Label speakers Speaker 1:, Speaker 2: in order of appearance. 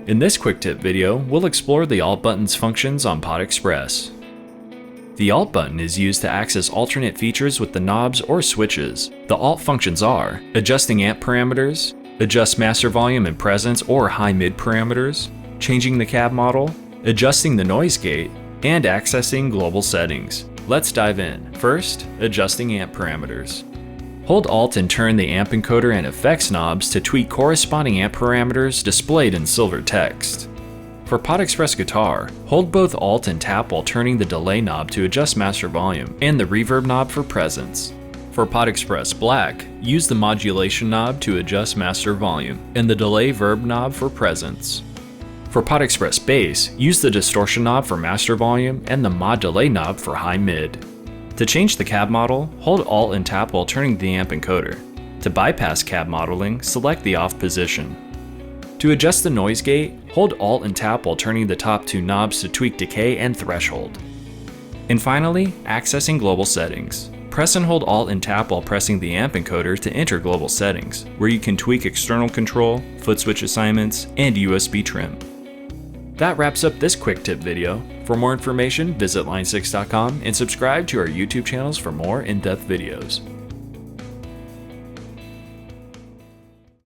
Speaker 1: In this quick tip video, we'll explore the Alt button's functions on PodExpress. The Alt button is used to access alternate features with the knobs or switches. The Alt functions are adjusting amp parameters, adjust master volume and presence or high-mid parameters, changing the cab model, adjusting the noise gate, and accessing global settings. Let's dive in. First, adjusting amp parameters. Hold Alt and turn the amp encoder and effects knobs to tweak corresponding amp parameters displayed in silver text. For PodExpress Guitar, hold both Alt and tap while turning the delay knob to adjust master volume and the reverb knob for presence. For PodExpress Black, use the modulation knob to adjust master volume and the delay verb knob for presence. For PodExpress Bass, use the distortion knob for master volume and the mod delay knob for high-mid. To change the cab model, hold Alt and tap while turning the amp encoder. To bypass cab modeling, select the off position. To adjust the noise gate, hold Alt and tap while turning the top two knobs to tweak decay and threshold. And finally, accessing global settings. Press and hold Alt and tap while pressing the amp encoder to enter global settings, where you can tweak external control, foot switch assignments, and USB trim. That wraps up this quick tip video. For more information, visit line6.com and subscribe to our YouTube channels for more in-depth videos.